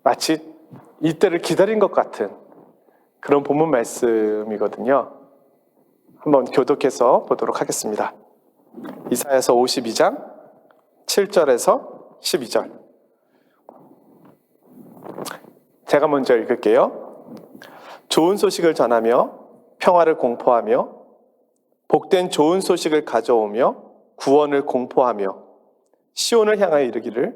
마치 이때를 기다린 것 같은 그런 본문 말씀이거든요. 한번 교독해서 보도록 하겠습니다. 이사야서 52장 7절에서 12절. 제가 먼저 읽을게요. 좋은 소식을 전하며 평화를 공포하며 복된 좋은 소식을 가져오며 구원을 공포하며 시온을 향하여 이르기를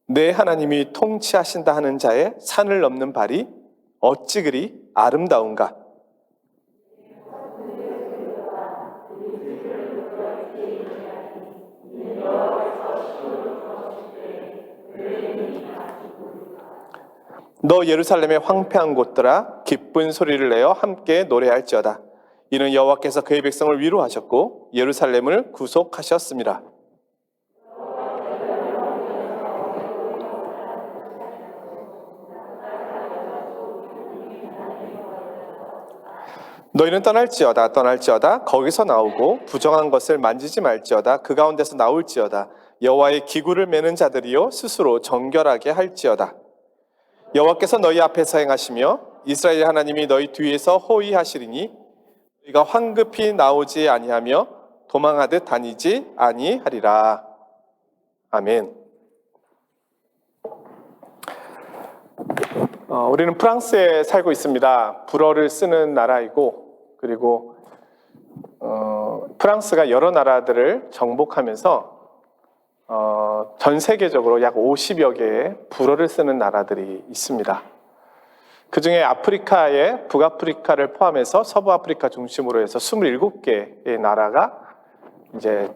내 하나님이 통치하신다 하는 자의 산을 넘는 발이 어찌 그리 아름다운가. 너 예루살렘의 황폐한 곳들아 기쁜 소리를 내어 함께 노래할지어다. 이는 여호와께서 그의 백성을 위로하셨고 예루살렘을 구속하셨습니다. 너희는 떠날지어다 거기서 나오고 부정한 것을 만지지 말지어다 그 가운데서 나올지어다. 여호와의 기구를 매는 자들이요 스스로 정결하게 할지어다. 여호와께서 너희 앞에서 행하시며 이스라엘 하나님이 너희 뒤에서 호위하시리니 너희가 황급히 나오지 아니하며 도망하듯 다니지 아니하리라. 아멘. 우리는 프랑스에 살고 있습니다. 불어를 쓰는 나라이고 그리고 프랑스가 여러 나라들을 정복하면서 전 세계적으로 약 50여 개의 불어를 쓰는 나라들이 있습니다. 그 중에 아프리카의 북아프리카를 포함해서 서부아프리카 중심으로 해서 27개의 나라가 이제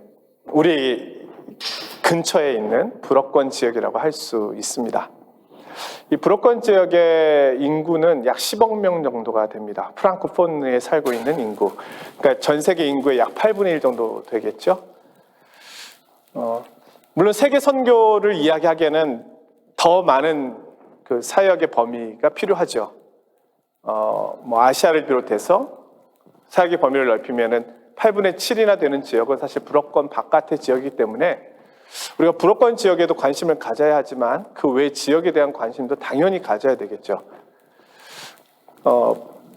우리 근처에 있는 불어권 지역이라고 할 수 있습니다. 이 불어권 지역의 인구는 약 10억 명 정도가 됩니다. 프랑크폰에 살고 있는 인구. 그러니까 전 세계 인구의 약 8분의 1 정도 되겠죠. 물론 세계 선교를 이야기하기에는 더 많은 그 사역의 범위가 필요하죠. 아시아를 비롯해서 사역의 범위를 넓히면은 8분의 7이나 되는 지역은 사실 불어권 바깥의 지역이기 때문에 우리가 불어권 지역에도 관심을 가져야 하지만 그 외 지역에 대한 관심도 당연히 가져야 되겠죠.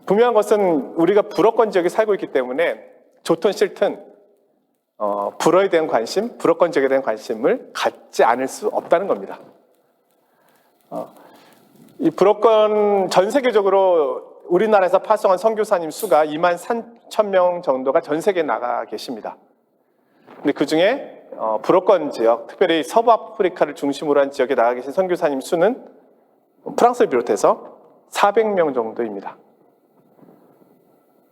분명한 것은 우리가 불어권 지역에 살고 있기 때문에 좋든 싫든 불어에 대한 관심, 불어권 지역에 대한 관심을 갖지 않을 수 없다는 겁니다. 이 불어권 전 세계적으로 우리나라에서 파송한 선교사님 수가 23,000명 정도가 전 세계에 나가 계십니다. 근데 그 중에 불어권 지역, 특별히 서부아프리카를 중심으로 한 지역에 나가 계신 선교사님 수는 프랑스를 비롯해서 400명 정도입니다.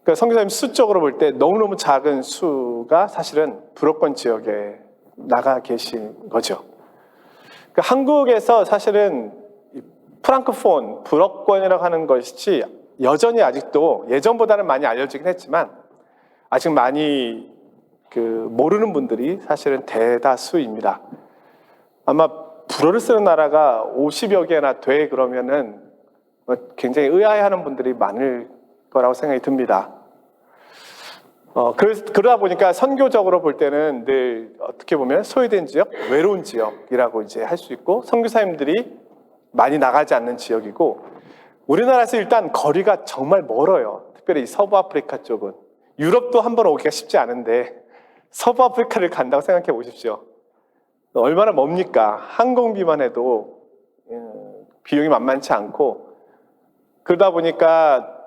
그러니까 선교사님 수적으로 볼 때 너무너무 작은 수가 사실은 불어권 지역에 나가 계신 거죠. 그러니까 한국에서 사실은 프랑크폰, 불어권이라고 하는 것이 여전히 아직도 예전보다는 많이 알려지긴 했지만 아직 많이 모르는 분들이 사실은 대다수입니다. 아마 불어를 쓰는 나라가 50여 개나 돼 그러면은 굉장히 의아해하는 분들이 많을 거라고 생각이 듭니다. 그러다 보니까 선교적으로 볼 때는 늘 어떻게 보면 소외된 지역, 외로운 지역이라고 이제 할 수 있고 선교사님들이 많이 나가지 않는 지역이고 우리나라에서 일단 거리가 정말 멀어요. 특별히 서부아프리카 쪽은. 유럽도 한번 오기가 쉽지 않은데 서부아프리카를 간다고 생각해 보십시오. 얼마나 멉니까? 항공비만 해도 비용이 만만치 않고 그러다 보니까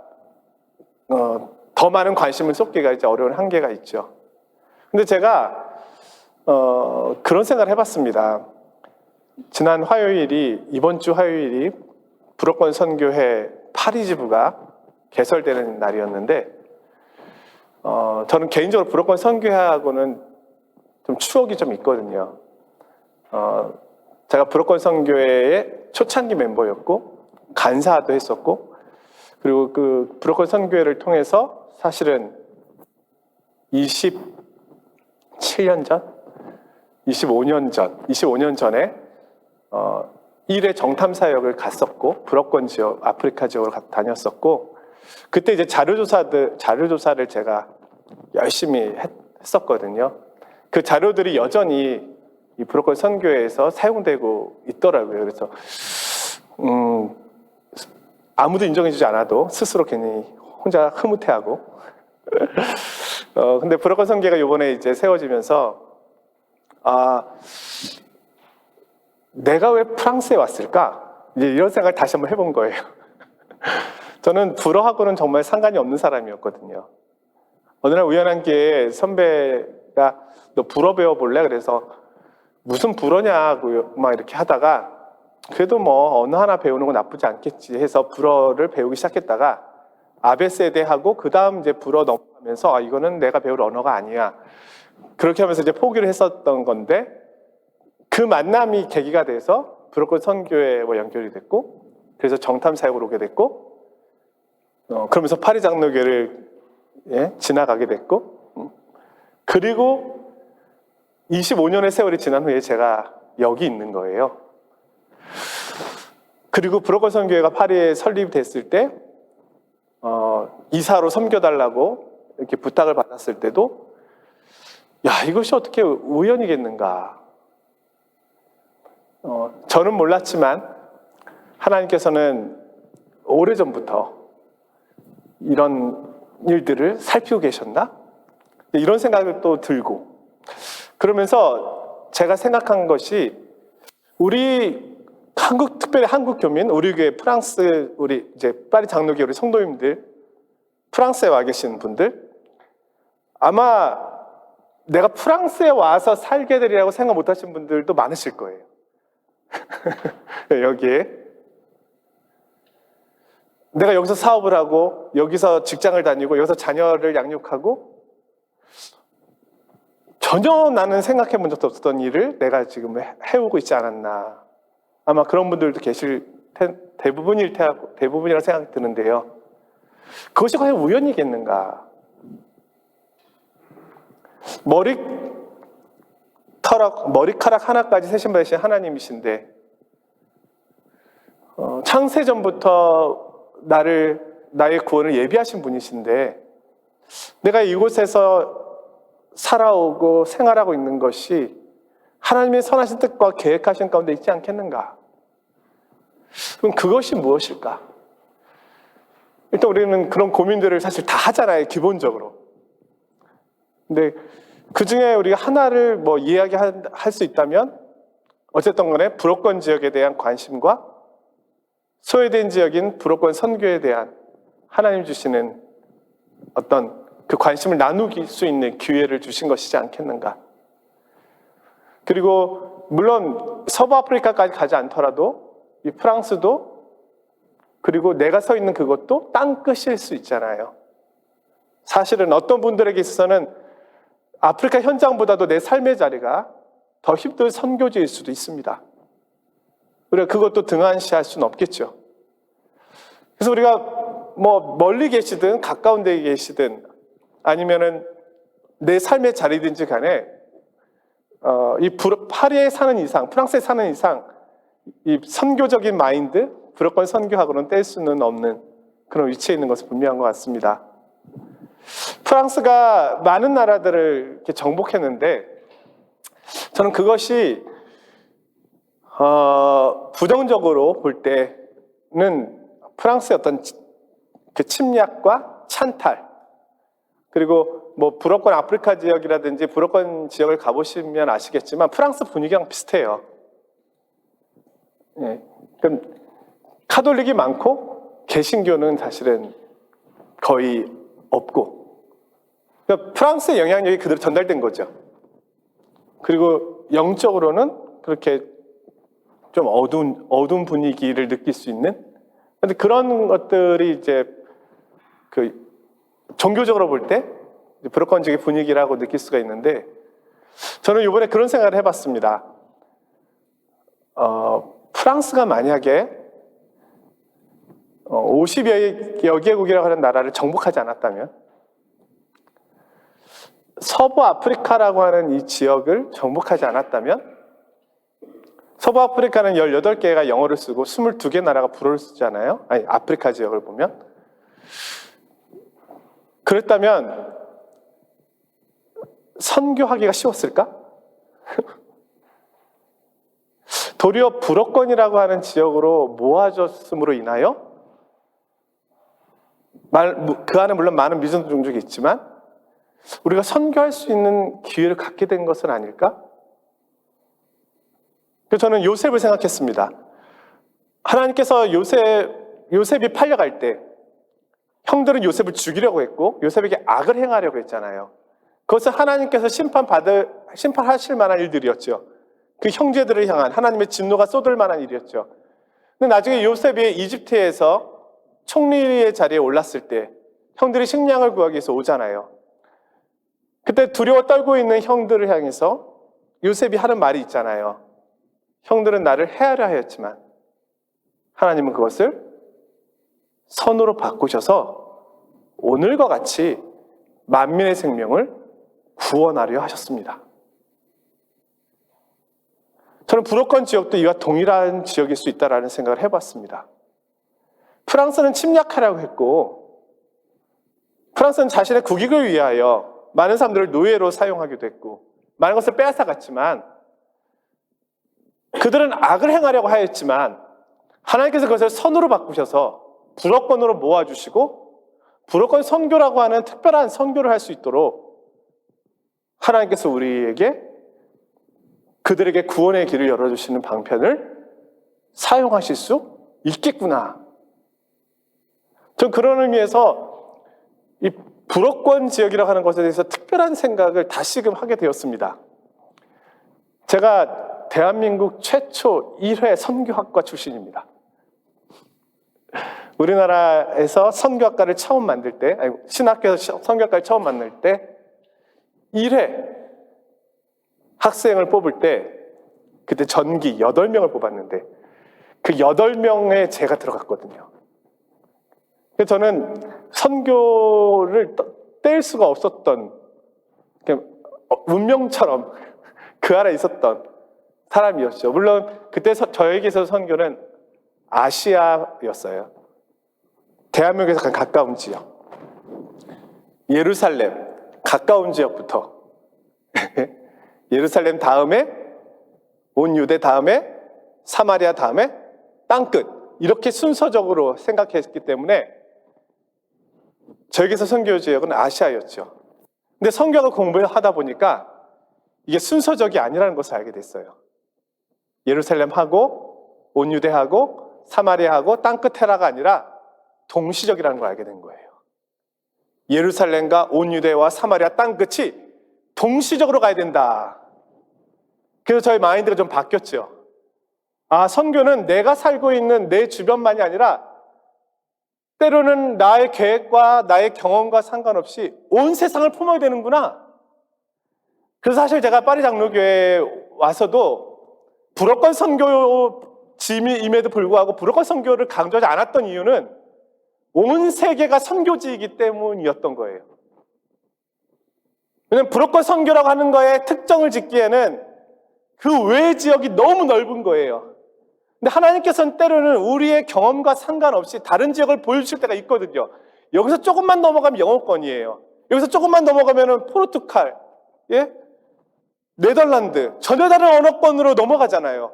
더 많은 관심을 쏟기가 이제 어려운 한계가 있죠. 근데 제가 그런 생각을 해봤습니다. 지난 화요일이 이번 주 화요일이 불어권 선교회 파리지부가 개설되는 날이었는데 저는 개인적으로 불어권 선교회하고는 좀 추억이 좀 있거든요. 제가 불어권 선교회의 초창기 member였고 간사도 했었고 그리고 그 불어권 선교회를 통해서 사실은 27년 전, 25년 전에 1회 정탐 사역을 갔었고 불어권 지역, 아프리카 지역으로 다녔었고 그때 이제 자료조사를 제가 열심히 했었거든요. 그 자료들이 여전히 이 불어권 선교회에서 사용되고 있더라고요. 그래서 아무도 인정해주지 않아도 스스로 괜히 혼자 흐뭇해하고 근데 불어권 선교회가 이번에 이제 세워지면서 내가 왜 프랑스에 왔을까? 이제 이런 생각을 다시 한번 해본 거예요. 저는 불어하고는 정말 상관이 없는 사람이었거든요. 어느 날 우연한 기회에 선배가 너 불어 배워볼래? 그래서 무슨 불어냐고 막 이렇게 하다가 그래도 뭐 어느 하나 배우는 건 나쁘지 않겠지 해서 불어를 배우기 시작했다가 아베세데하고 그 다음 이제 불어 넘어가면서 이거는 내가 배울 언어가 아니야. 그렇게 하면서 이제 포기를 했었던 건데 그 만남이 계기가 돼서 불어권 선교회와 연결이 됐고 그래서 정탐 사역을 오게 됐고 그러면서 파리 장로교를 지나가게 됐고 그리고 25년의 세월이 지난 후에 제가 여기 있는 거예요. 그리고 불어권 선교회가 파리에 설립됐을 때 이사로 섬겨달라고 이렇게 부탁을 받았을 때도 이것이 어떻게 우연이겠는가. 저는 몰랐지만 하나님께서는 오래전부터 이런 일들을 살피고 계셨나? 이런 생각이 또 들고 그러면서 제가 생각한 것이 우리 특별히 한국 교민, 우리 교회 프랑스, 우리 이제 파리 장로교 우리 성도님들, 프랑스에 와 계신 분들, 아마 내가 프랑스에 와서 살게 되리라고 생각 못 하신 분들도 많으실 거예요. 여기에. 내가 여기서 사업을 하고, 여기서 직장을 다니고, 여기서 자녀를 양육하고, 전혀 나는 생각해 본 적도 없었던 일을 내가 지금 해오고 있지 않았나. 아마 그런 분들도 계실 대부분이라고 생각이 드는데요. 그것이 과연 우연이겠는가? 머리카락 하나까지 세신 받으신 하나님이신데 창세전부터 나의 구원을 예비하신 분이신데 내가 이곳에서 살아오고 생활하고 있는 것이 하나님의 선하신 뜻과 계획하신 가운데 있지 않겠는가? 그럼 그것이 무엇일까? 일단 우리는 그런 고민들을 사실 다 하잖아요, 기본적으로. 근데 그 중에 우리가 하나를 이야기할 수 있다면 어쨌든 간에 불어권 지역에 대한 관심과 소외된 지역인 불어권 선교에 대한 하나님 주시는 어떤 그 관심을 나누길 수 있는 기회를 주신 것이지 않겠는가. 그리고 물론 서부 아프리카까지 가지 않더라도 이 프랑스도 그리고 내가 서 있는 그것도 땅끝일 수 있잖아요. 사실은 어떤 분들에게 있어서는 아프리카 현장보다도 내 삶의 자리가 더 힘든 선교지일 수도 있습니다. 우리가 그것도 등한시할 수는 없겠죠. 그래서 우리가 멀리 계시든 가까운 데에 계시든 아니면은 내 삶의 자리든지 간에 파리에 사는 이상, 프랑스에 사는 이상 이 선교적인 마인드, 불어권 선교하고는 뗄 수는 없는 그런 위치에 있는 것은 분명한 것 같습니다. 프랑스가 많은 나라들을 이렇게 정복했는데 저는 그것이 부정적으로 볼 때는 프랑스의 어떤 그 침략과 찬탈 그리고 불어권 아프리카 지역이라든지 불어권 지역을 가보시면 아시겠지만 프랑스 분위기랑 비슷해요. 예, 그럼 카톨릭이 많고 개신교는 사실은 거의 없고 그러니까 프랑스의 영향력이 그대로 전달된 거죠. 그리고 영적으로는 그렇게 좀 어두운 분위기를 느낄 수 있는 그런데 그런 것들이 이제 그 종교적으로 볼 때 불어권 지역의 분위기라고 느낄 수가 있는데 저는 이번에 그런 생각을 해봤습니다. 프랑스가 만약에 50여 개국이라고 하는 나라를 정복하지 않았다면 서부 아프리카라고 하는 이 지역을 정복하지 않았다면 서부 아프리카는 18개가 영어를 쓰고 22개 나라가 불어를 쓰잖아요. 아니 아프리카 지역을 보면 그랬다면 선교하기가 쉬웠을까? 도리어 불어권이라고 하는 지역으로 모아졌음으로 인하여 그 안에 물론 많은 미전도 종족이 있지만 우리가 선교할 수 있는 기회를 갖게 된 것은 아닐까? 그래서 저는 요셉을 생각했습니다. 하나님께서 요셉이 팔려갈 때 형들은 요셉을 죽이려고 했고 요셉에게 악을 행하려고 했잖아요. 그것은 하나님께서 심판하실 만한 일들이었죠. 그 형제들을 향한 하나님의 진노가 쏟을 만한 일이었죠. 근데 나중에 요셉이 이집트에서 총리의 자리에 올랐을 때 형들이 식량을 구하기 위해서 오잖아요. 그때 두려워 떨고 있는 형들을 향해서 요셉이 하는 말이 있잖아요. 형들은 나를 해하려 하였지만 하나님은 그것을 선으로 바꾸셔서 오늘과 같이 만민의 생명을 구원하려 하셨습니다. 저는 불어권 지역도 이와 동일한 지역일 수 있다는 생각을 해봤습니다. 프랑스는 침략하려고 했고 프랑스는 자신의 국익을 위하여 많은 사람들을 노예로 사용하기도 했고 많은 것을 빼앗아갔지만 그들은 악을 행하려고 하였지만 하나님께서 그것을 선으로 바꾸셔서 불어권으로 모아주시고 불어권 선교라고 하는 특별한 선교를 할 수 있도록 하나님께서 우리에게 그들에게 구원의 길을 열어주시는 방편을 사용하실 수 있겠구나. 전 그런 의미에서 이 불어권 지역이라고 하는 것에 대해서 특별한 생각을 다시금 하게 되었습니다. 제가 대한민국 최초 1회 선교학과 출신입니다. 우리나라에서 선교학과를 처음 만들 때, 신학교에서 선교학과를 처음 만들 때 1회 학생을 뽑을 때 그때 전기 8명을 뽑았는데 그 8명에 제가 들어갔거든요. 그래서 저는 선교를 뗄 수가 없었던 운명처럼 그 안에 있었던 사람이었죠. 물론 그때 저에게 있어서 선교는 아시아였어요. 대한민국에서 가장 가까운 지역, 예루살렘 가까운 지역부터 예루살렘 다음에 온 유대 다음에 사마리아 다음에 땅끝 이렇게 순서적으로 생각했기 때문에 저에게서 선교 지역은 아시아였죠. 근데 선교학을 공부하다 보니까 이게 순서적이 아니라는 것을 알게 됐어요. 예루살렘하고 온 유대하고 사마리아하고 땅끝 헤라가 아니라 동시적이라는 걸 알게 된 거예요. 예루살렘과 온 유대와 사마리아 땅끝이 동시적으로 가야 된다. 그래서 저희 마인드가 좀 바뀌었죠. 아, 선교는 내가 살고 있는 내 주변만이 아니라 때로는 나의 계획과 나의 경험과 상관없이 온 세상을 품어야 되는구나. 그래서 사실 제가 파리 장로교회에 와서도 불어권 선교임에도 불구하고 불어권 선교를 강조하지 않았던 이유는 온 세계가 선교지이기 때문이었던 거예요. 왜냐하면 불어권 선교라고 하는 거에 특정을 짓기에는 그 외 지역이 너무 넓은 거예요. 근데 하나님께서는 때로는 우리의 경험과 상관없이 다른 지역을 보여주실 때가 있거든요. 여기서 조금만 넘어가면 영어권이에요. 여기서 조금만 넘어가면 포르투갈, 예? 네덜란드, 전혀 다른 언어권으로 넘어가잖아요.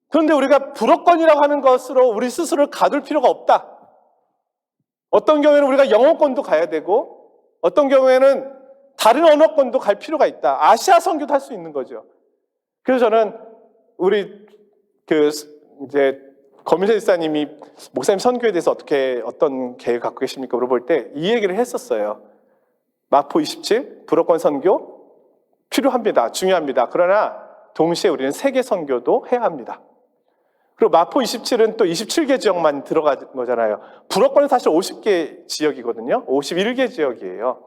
그런데 우리가 불어권이라고 하는 것으로 우리 스스로를 가둘 필요가 없다. 어떤 경우에는 우리가 영어권도 가야 되고 어떤 경우에는 다른 언어권도 갈 필요가 있다. 아시아 선교도 할 수 있는 거죠. 그래서 저는 우리 이제 검은세 집사님이 목사님 선교에 대해서 어떤 계획을 갖고 계십니까? 물어볼 때 이 얘기를 했었어요. 마포 27 불어권 선교 필요합니다. 중요합니다. 그러나 동시에 우리는 세계 선교도 해야 합니다. 그리고 마포 27은 또 27개 지역만 들어간 거잖아요. 불어권은 사실 50개 지역이거든요. 51개 지역이에요.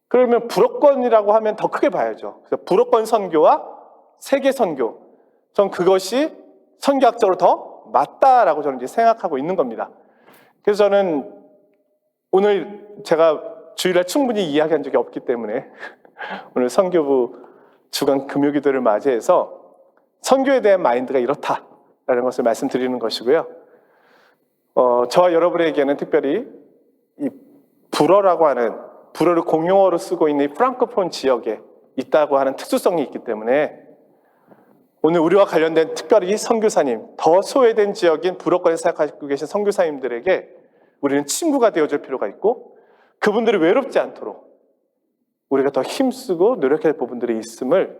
그러면 불어권이라고 하면 더 크게 봐야죠. 그래서 불어권 선교와 세계 선교. 전 그것이 선교학적으로 더 맞다라고 저는 이제 생각하고 있는 겁니다. 그래서 저는 오늘 제가 주일날 충분히 이야기한 적이 없기 때문에 오늘 선교부 주간 금요기도를 맞이해서 선교에 대한 마인드가 이렇다라는 것을 말씀드리는 것이고요. 저와 여러분에게는 특별히 이 불어라고 하는 불어를 공용어로 쓰고 있는 이 프랑코폰 지역에 있다고 하는 특수성이 있기 때문에 오늘 우리와 관련된 특별히 선교사님, 더 소외된 지역인 불어권에 사역하고 계신 선교사님들에게 우리는 친구가 되어줄 필요가 있고 그분들이 외롭지 않도록 우리가 더 힘쓰고 노력해야 할 부분들이 있음을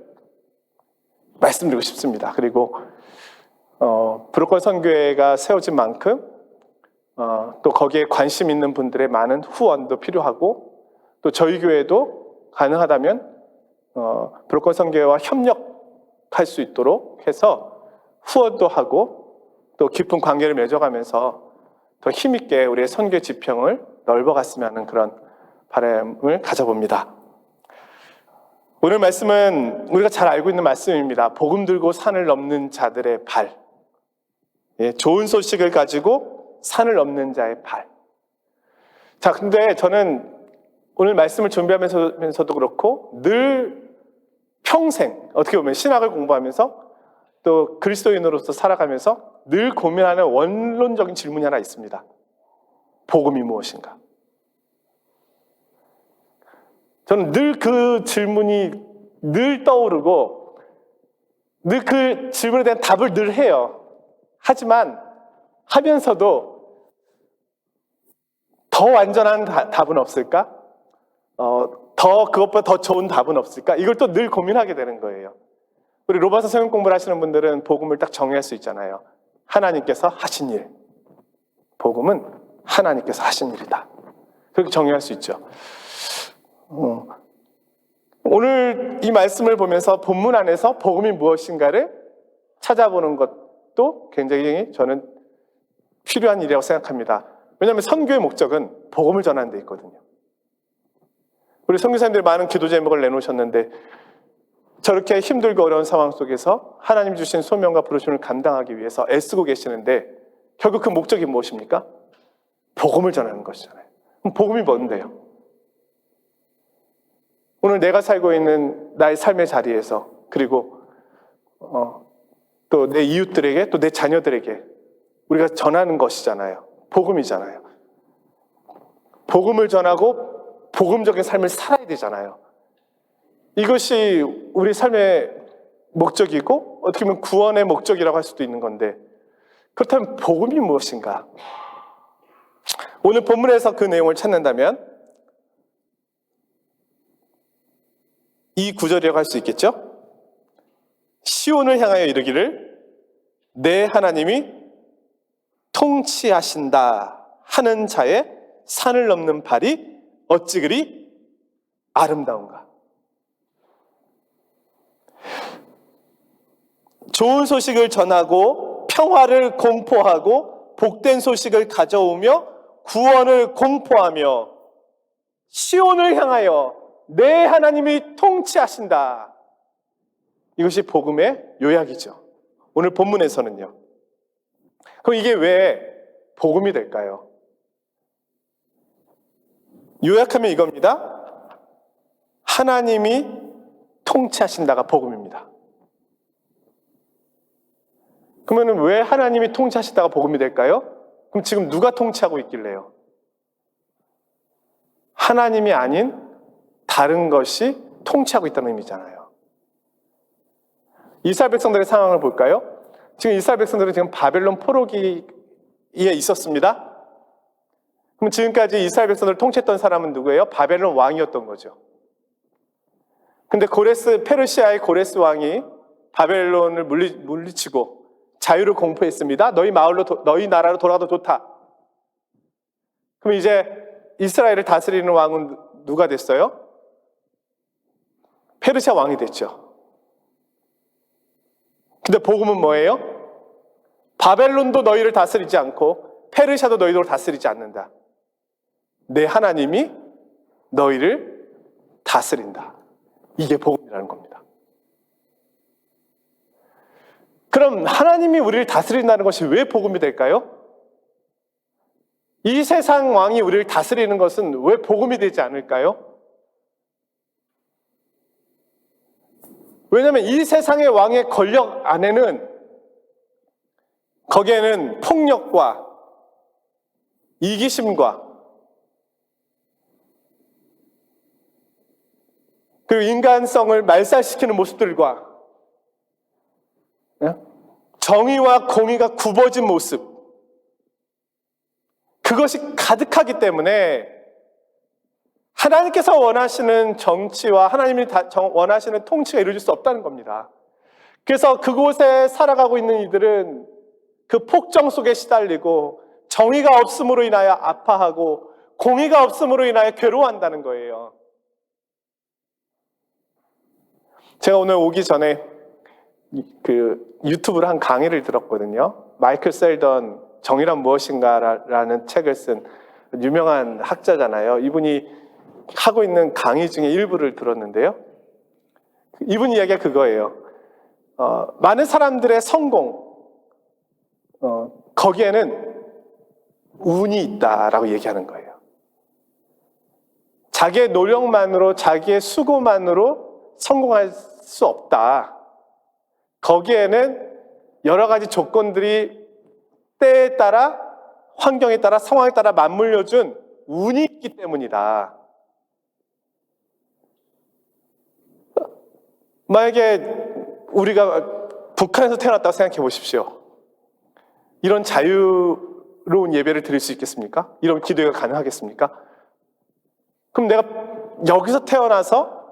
말씀드리고 싶습니다. 그리고 브로콜 선교회가 세워진 만큼 또 거기에 관심 있는 분들의 많은 후원도 필요하고 또 저희 교회도 가능하다면 브로콜 선교회와 협력할 수 있도록 해서 후원도 하고 또 깊은 관계를 맺어가면서 더 힘있게 우리의 선교 지평을 넓어갔으면 하는 그런 바람을 가져봅니다. 오늘 말씀은 우리가 잘 알고 있는 말씀입니다. 복음 들고 산을 넘는 자들의 발. 좋은 소식을 가지고 산을 넘는 자의 발. 자, 근데 저는 오늘 말씀을 준비하면서도 그렇고 늘 평생 어떻게 보면 신학을 공부하면서 또 그리스도인으로서 살아가면서 늘 고민하는 원론적인 질문이 하나 있습니다. 복음이 무엇인가? 저는 늘 그 질문이 늘 떠오르고 늘 그 질문에 대한 답을 늘 해요. 하지만 하면서도 더 완전한 답은 없을까? 더 그것보다 더 좋은 답은 없을까? 이걸 또 늘 고민하게 되는 거예요. 우리 로마서 성경 공부를 하시는 분들은 복음을 딱 정의할 수 있잖아요. 하나님께서 하신 일. 복음은 하나님께서 하신 일이다. 그렇게 정의할 수 있죠. 오늘 이 말씀을 보면서 본문 안에서 복음이 무엇인가를 찾아보는 것도 굉장히 저는 필요한 일이라고 생각합니다. 왜냐하면 선교의 목적은 복음을 전하는 데 있거든요. 우리 선교사님들이 많은 기도 제목을 내놓으셨는데 저렇게 힘들고 어려운 상황 속에서 하나님 주신 소명과 부르심을 감당하기 위해서 애쓰고 계시는데 결국 그 목적이 무엇입니까? 복음을 전하는 것이잖아요. 그럼 복음이 뭔데요? 오늘 내가 살고 있는 나의 삶의 자리에서 그리고 또 내 이웃들에게 또 내 자녀들에게 우리가 전하는 것이잖아요. 복음이잖아요. 복음을 전하고 복음적인 삶을 살아야 되잖아요. 이것이 우리 삶의 목적이고 어떻게 보면 구원의 목적이라고 할 수도 있는 건데 그렇다면 복음이 무엇인가? 오늘 본문에서 그 내용을 찾는다면 이 구절이라고 할 수 있겠죠? 시온을 향하여 이르기를 내 하나님이 통치하신다 하는 자의 산을 넘는 발이 어찌 그리 아름다운가? 좋은 소식을 전하고 평화를 공포하고 복된 소식을 가져오며 구원을 공포하며 시온을 향하여 내 하나님이 통치하신다. 이것이 복음의 요약이죠. 오늘 본문에서는요. 그럼 이게 왜 복음이 될까요? 요약하면 이겁니다. 하나님이 통치하신다가 복음입니다. 그러면 왜 하나님이 통치하시다가 복음이 될까요? 그럼 지금 누가 통치하고 있길래요? 하나님이 아닌 다른 것이 통치하고 있다는 의미잖아요. 이스라엘 백성들의 상황을 볼까요? 지금 이스라엘 백성들은 지금 바벨론 포로기에 있었습니다. 그럼 지금까지 이스라엘 백성들을 통치했던 사람은 누구예요? 바벨론 왕이었던 거죠. 근데 페르시아의 고레스 왕이 바벨론을 물리치고 자유를 공포했습니다. 너희 나라로 돌아가도 좋다. 그럼 이제 이스라엘을 다스리는 왕은 누가 됐어요? 페르시아 왕이 됐죠. 근데 복음은 뭐예요? 바벨론도 너희를 다스리지 않고 페르시아도 너희를 다스리지 않는다. 내 하나님이 너희를 다스린다. 이게 복음이라는 겁니다. 그럼 하나님이 우리를 다스린다는 것이 왜 복음이 될까요? 이 세상 왕이 우리를 다스리는 것은 왜 복음이 되지 않을까요? 왜냐하면 이 세상의 왕의 권력 안에는 거기에는 폭력과 이기심과 그리고 인간성을 말살시키는 모습들과 정의와 공의가 굽어진 모습, 그것이 가득하기 때문에 하나님께서 원하시는 정치와 하나님이 원하시는 통치가 이루어질 수 없다는 겁니다. 그래서 그곳에 살아가고 있는 이들은 그 폭정 속에 시달리고 정의가 없음으로 인하여 아파하고 공의가 없음으로 인하여 괴로워한다는 거예요. 제가 오늘 오기 전에 유튜브로 한 강의를 들었거든요. 마이클 셀던 정의란 무엇인가라는 책을 쓴 유명한 학자잖아요. 이분이 하고 있는 강의 중에 일부를 들었는데요. 이분 이야기가 그거예요. 많은 사람들의 성공, 거기에는 운이 있다라고 얘기하는 거예요. 자기의 노력만으로, 자기의 수고만으로 성공할 수 없다. 거기에는 여러 가지 조건들이 때에 따라, 환경에 따라, 상황에 따라 맞물려준 운이 있기 때문이다. 만약에 우리가 북한에서 태어났다고 생각해 보십시오. 이런 자유로운 예배를 드릴 수 있겠습니까? 이런 기도가 가능하겠습니까? 그럼 내가 여기서 태어나서,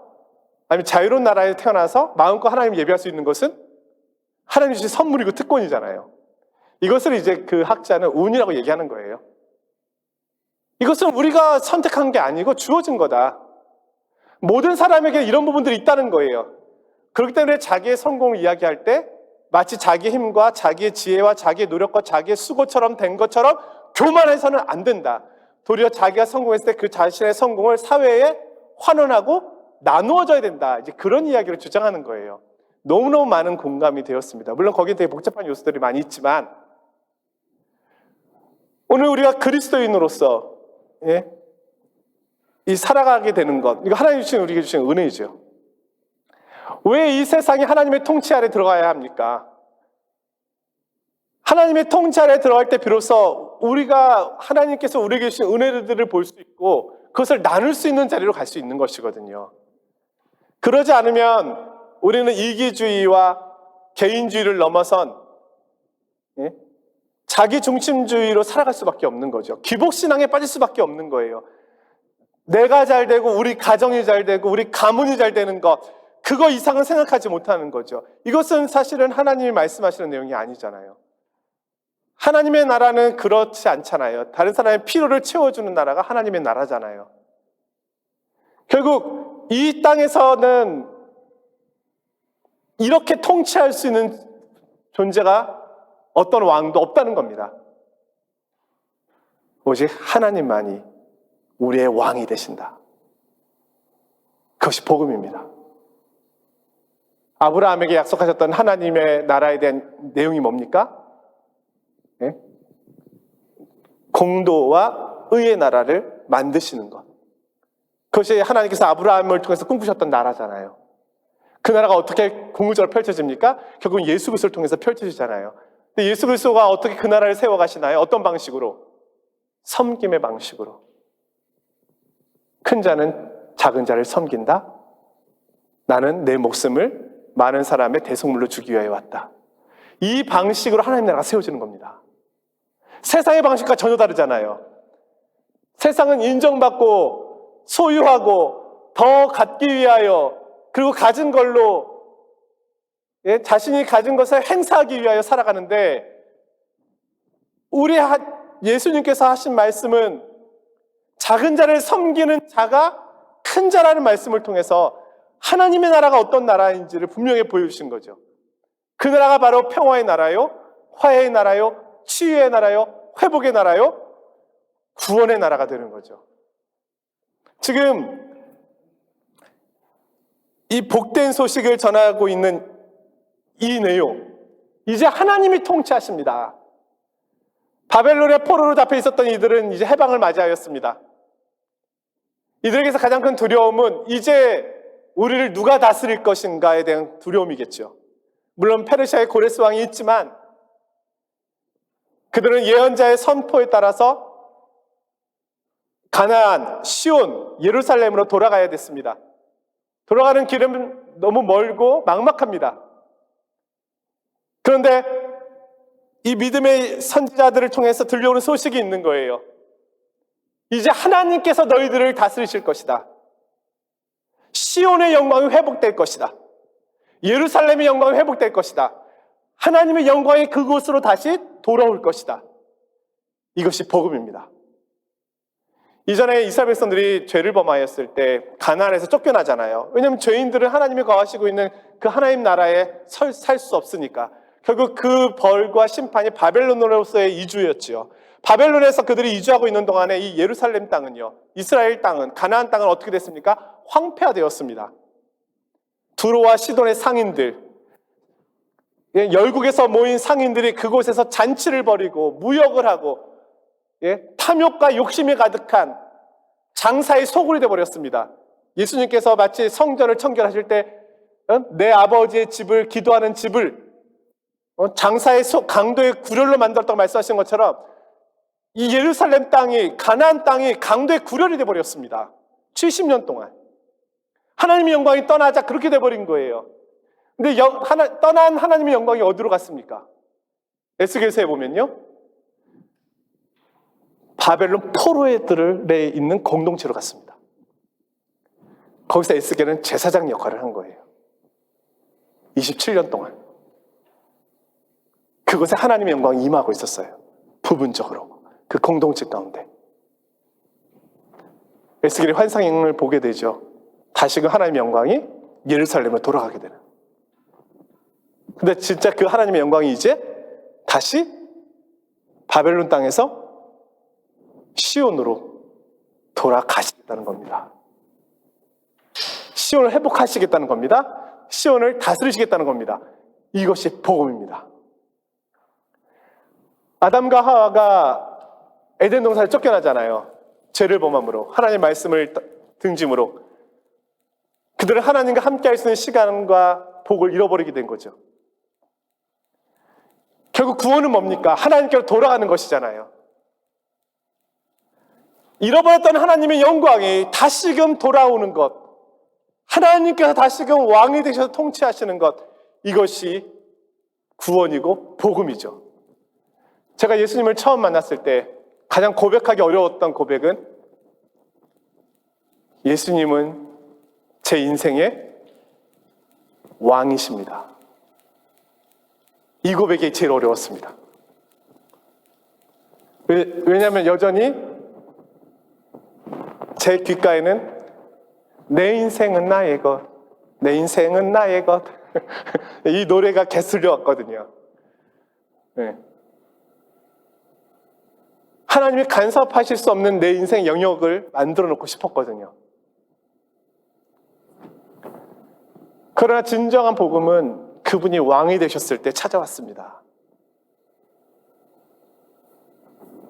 아니면 자유로운 나라에 태어나서 마음껏 하나님 예배할 수 있는 것은 하나님 주신 선물이고 특권이잖아요. 이것을 이제 그 학자는 운이라고 얘기하는 거예요. 이것은 우리가 선택한 게 아니고 주어진 거다. 모든 사람에게 이런 부분들이 있다는 거예요. 그렇기 때문에 자기의 성공을 이야기할 때 마치 자기의 힘과 자기의 지혜와 자기의 노력과 자기의 수고처럼 된 것처럼 교만해서는 안 된다. 도리어 자기가 성공했을 때 그 자신의 성공을 사회에 환원하고 나누어져야 된다. 이제 그런 이야기를 주장하는 거예요. 너무너무 많은 공감이 되었습니다. 물론 거기에 되게 복잡한 요소들이 많이 있지만 오늘 우리가 그리스도인으로서 이 살아가게 되는 것, 이거 하나님 주신 우리에게 주신 은혜이죠. 왜 이 세상이 하나님의 통치 아래 들어가야 합니까? 하나님의 통치 아래 들어갈 때 비로소 우리가 하나님께서 우리에게 주신 은혜들을 볼 수 있고 그것을 나눌 수 있는 자리로 갈 수 있는 것이거든요. 그러지 않으면 우리는 이기주의와 개인주의를 넘어선 자기 중심주의로 살아갈 수밖에 없는 거죠. 기복신앙에 빠질 수밖에 없는 거예요. 내가 잘 되고 우리 가정이 잘 되고 우리 가문이 잘 되는 것, 그거 이상은 생각하지 못하는 거죠. 이것은 사실은 하나님이 말씀하시는 내용이 아니잖아요. 하나님의 나라는 그렇지 않잖아요. 다른 사람의 필요를 채워주는 나라가 하나님의 나라잖아요. 결국 이 땅에서는 이렇게 통치할 수 있는 존재가 어떤 왕도 없다는 겁니다. 오직 하나님만이 우리의 왕이 되신다. 그것이 복음입니다. 아브라함에게 약속하셨던 하나님의 나라에 대한 내용이 뭡니까? 공도와 의의 나라를 만드시는 것. 그것이 하나님께서 아브라함을 통해서 꿈꾸셨던 나라잖아요. 그 나라가 어떻게 궁극적으로 펼쳐집니까? 결국은 예수 그리스도를 통해서 펼쳐지잖아요. 근데 예수 그리스도가 어떻게 그 나라를 세워가시나요? 어떤 방식으로? 섬김의 방식으로. 큰 자는 작은 자를 섬긴다. 나는 내 목숨을 많은 사람의 대속물로 주기 위하여 왔다. 이 방식으로 하나님 나라가 세워지는 겁니다. 세상의 방식과 전혀 다르잖아요. 세상은 인정받고 소유하고 더 갖기 위하여 그리고 가진 걸로 자신이 가진 것을 행사하기 위하여 살아가는데 우리 예수님께서 하신 말씀은 작은 자를 섬기는 자가 큰 자라는 말씀을 통해서 하나님의 나라가 어떤 나라인지를 분명히 보여주신 거죠. 그 나라가 바로 평화의 나라요, 화해의 나라요, 치유의 나라요, 회복의 나라요, 구원의 나라가 되는 거죠. 지금 이 복된 소식을 전하고 있는 이 내용, 이제 하나님이 통치하십니다. 바벨론의 포로로 잡혀 있었던 이들은 이제 해방을 맞이하였습니다. 이들에게서 가장 큰 두려움은 이제 우리를 누가 다스릴 것인가에 대한 두려움이겠죠. 물론 페르시아의 고레스 왕이 있지만 그들은 예언자의 선포에 따라서 가나안, 시온, 예루살렘으로 돌아가야 됐습니다. 돌아가는 길은 너무 멀고 막막합니다. 그런데 이 믿음의 선지자들을 통해서 들려오는 소식이 있는 거예요. 이제 하나님께서 너희들을 다스리실 것이다. 시온의 영광이 회복될 것이다. 예루살렘의 영광이 회복될 것이다. 하나님의 영광이 그곳으로 다시 돌아올 것이다. 이것이 복음입니다. 이전에 이스라엘 백성들이 죄를 범하였을 때 가나안에서 쫓겨나잖아요. 왜냐하면 죄인들은 하나님이 거하시고 있는 그 하나님 나라에 살 수 없으니까. 결국 그 벌과 심판이 바벨론으로서의 이주였지요. 바벨론에서 그들이 이주하고 있는 동안에 이 예루살렘 땅은요, 이스라엘 땅은, 가나안 땅은 어떻게 됐습니까? 황폐화되었습니다. 두로와 시돈의 상인들, 열국에서 모인 상인들이 그곳에서 잔치를 벌이고 무역을 하고 탐욕과 욕심이 가득한 장사의 소굴이 되어버렸습니다. 예수님께서 마치 성전을 청결하실 때 내 아버지의 집을, 기도하는 집을 장사의 강도의 구렬로 만들었다고 말씀하신 것처럼 이 예루살렘 땅이, 가나안 땅이 강도의 구렬이 되어버렸습니다. 70년 동안. 하나님의 영광이 떠나자 그렇게 돼버린 거예요. 근데 떠난 하나님의 영광이 어디로 갔습니까? 에스겔서에 보면요, 바벨론 포로들에 있는 공동체로 갔습니다. 거기서 에스겔은 제사장 역할을 한 거예요. 27년 동안. 그곳에 하나님의 영광이 임하고 있었어요. 부분적으로. 그 공동체 가운데. 에스겔이 환상을 보게 되죠. 다시금 하나님의 영광이 예루살렘으로 돌아가게 되는. 근데 진짜 그 하나님의 영광이 이제 다시 바벨론 땅에서 시온으로 돌아가시겠다는 겁니다. 시온을 회복하시겠다는 겁니다. 시온을 다스리시겠다는 겁니다. 이것이 복음입니다. 아담과 하와가 에덴 동산에 쫓겨나잖아요. 죄를 범함으로, 하나님의 말씀을 등짐으로. 그들은 하나님과 함께 할 수 있는 시간과 복을 잃어버리게 된 거죠. 결국 구원은 뭡니까? 하나님께로 돌아가는 것이잖아요. 잃어버렸던 하나님의 영광이 다시금 돌아오는 것, 하나님께서 다시금 왕이 되셔서 통치하시는 것, 이것이 구원이고 복음이죠. 제가 예수님을 처음 만났을 때 가장 고백하기 어려웠던 고백은, 예수님은 제 인생의 왕이십니다. 이 고백이 제일 어려웠습니다. 왜냐하면 여전히 제 귓가에는 내 인생은 나의 것, 내 인생은 나의 것 이 노래가 깃들려 왔거든요. 네. 하나님이 간섭하실 수 없는 내 인생 영역을 만들어 놓고 싶었거든요. 그러나 진정한 복음은 그분이 왕이 되셨을 때 찾아왔습니다.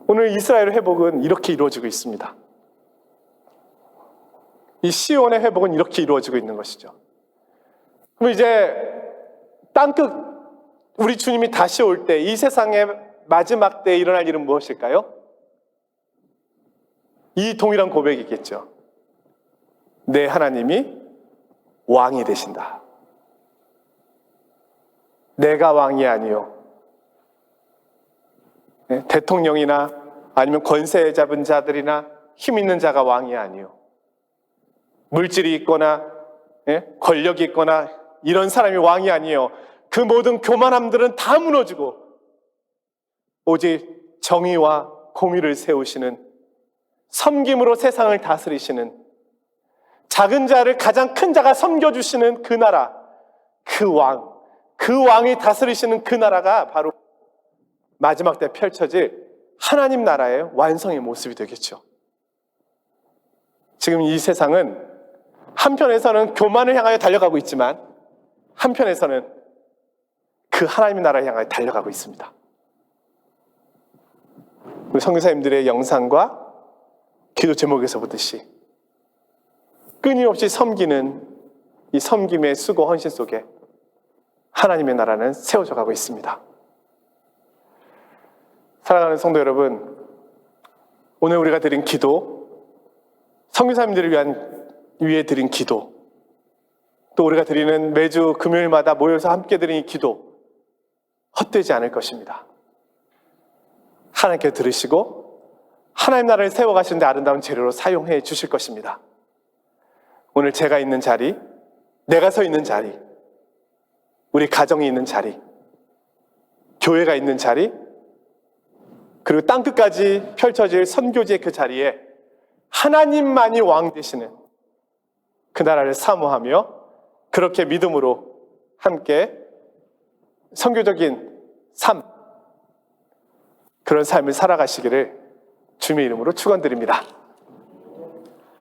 오늘 이스라엘의 회복은 이렇게 이루어지고 있습니다. 이 시온의 회복은 이렇게 이루어지고 있는 것이죠. 그럼 이제 땅끝 우리 주님이 다시 올 때, 이 세상의 마지막 때에 일어날 일은 무엇일까요? 이 동일한 고백이겠죠. 내 하나님이 왕이 되신다. 내가 왕이 아니요, 대통령이나 아니면 권세 잡은 자들이나 힘 있는 자가 왕이 아니요, 물질이 있거나 권력이 있거나 이런 사람이 왕이 아니에요. 그 모든 교만함들은 다 무너지고 오직 정의와 공의를 세우시는, 섬김으로 세상을 다스리시는, 작은 자를 가장 큰 자가 섬겨주시는 그 나라, 그 왕이 다스리시는 그 나라가 바로 마지막 때 펼쳐질 하나님 나라의 완성의 모습이 되겠죠. 지금 이 세상은 한편에서는 교만을 향하여 달려가고 있지만 한편에서는 그 하나님의 나라를 향하여 달려가고 있습니다. 우리 선교사님들의 영상과 기도 제목에서 보듯이 끊임없이 섬기는 이 섬김의 수고 헌신 속에 하나님의 나라는 세워져 가고 있습니다. 사랑하는 성도 여러분, 오늘 우리가 드린 기도, 선교사님들을 위해 드린 기도, 또 우리가 드리는 매주 금요일마다 모여서 함께 드리는 이 기도 헛되지 않을 것입니다. 하나님께 들으시고 하나님 나라를 세워가시는데 아름다운 재료로 사용해 주실 것입니다. 오늘 제가 있는 자리, 내가 서 있는 자리, 우리 가정이 있는 자리, 교회가 있는 자리, 그리고 땅끝까지 펼쳐질 선교지의 그 자리에 하나님만이 왕 되시는 그 나라를 사모하며 그렇게 믿음으로 함께 선교적인 삶, 그런 삶을 살아가시기를 주님의 이름으로 축원드립니다.